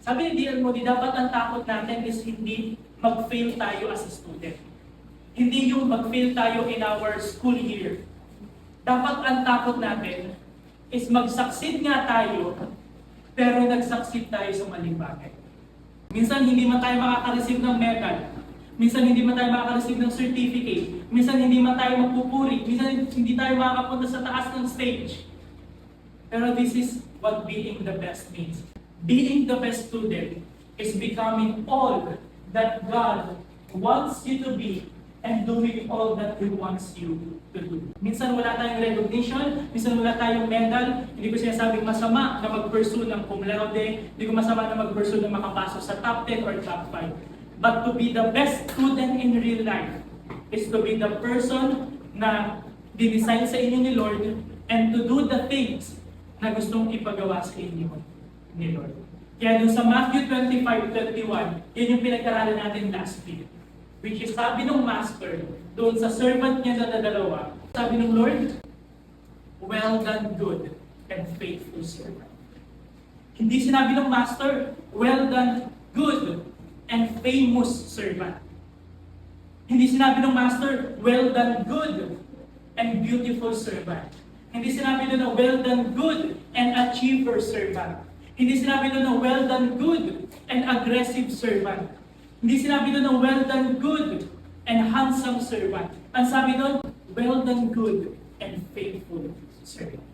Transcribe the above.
Sabi ni D.L. Moody, dapat ang takot natin is hindi mag-fail tayo as a student. Hindi yung mag-fail tayo in our school year. Dapat ang takot natin is mag-succeed nga tayo, pero nag-succeed tayo sa maling bagay. Minsan hindi man tayo makaka-receive ng medal. Minsan hindi man tayo makaka-receive ng certificate. Minsan hindi man tayo magpupuri. Minsan hindi tayo makakapunta sa taas ng stage. Pero this is what being the best means. Being the best student is becoming all that God wants you to be and doing all that He wants you to do. Minsan wala tayong recognition, minsan wala tayong medal, hindi ko sinasabing masama na mag-pursue ng cum laude, hindi ko masama na mag-pursue na makapasok sa top 10 or top 5. But to be the best student in real life is to be the person na dinesign sa inyo ni Lord and to do the things na gustong ipagawa sa inyo ni Lord. Kaya dun sa Matthew 25:21, yun yung pinag-aralan natin last week. Which is sabi ng master, doon sa servant niya na dalawa, sabi ng Lord, well done good and faithful servant. Hindi sinabi ng master, well done good and famous servant. Hindi sinabi ng master, well done good and beautiful servant. Hindi sinabi doon na well done good and achiever servant. Hindi sinabi doon na well done good and aggressive servant. Hindi sinabi doon na well done good and handsome servant. Ang sabi doon, well done good and faithful servant.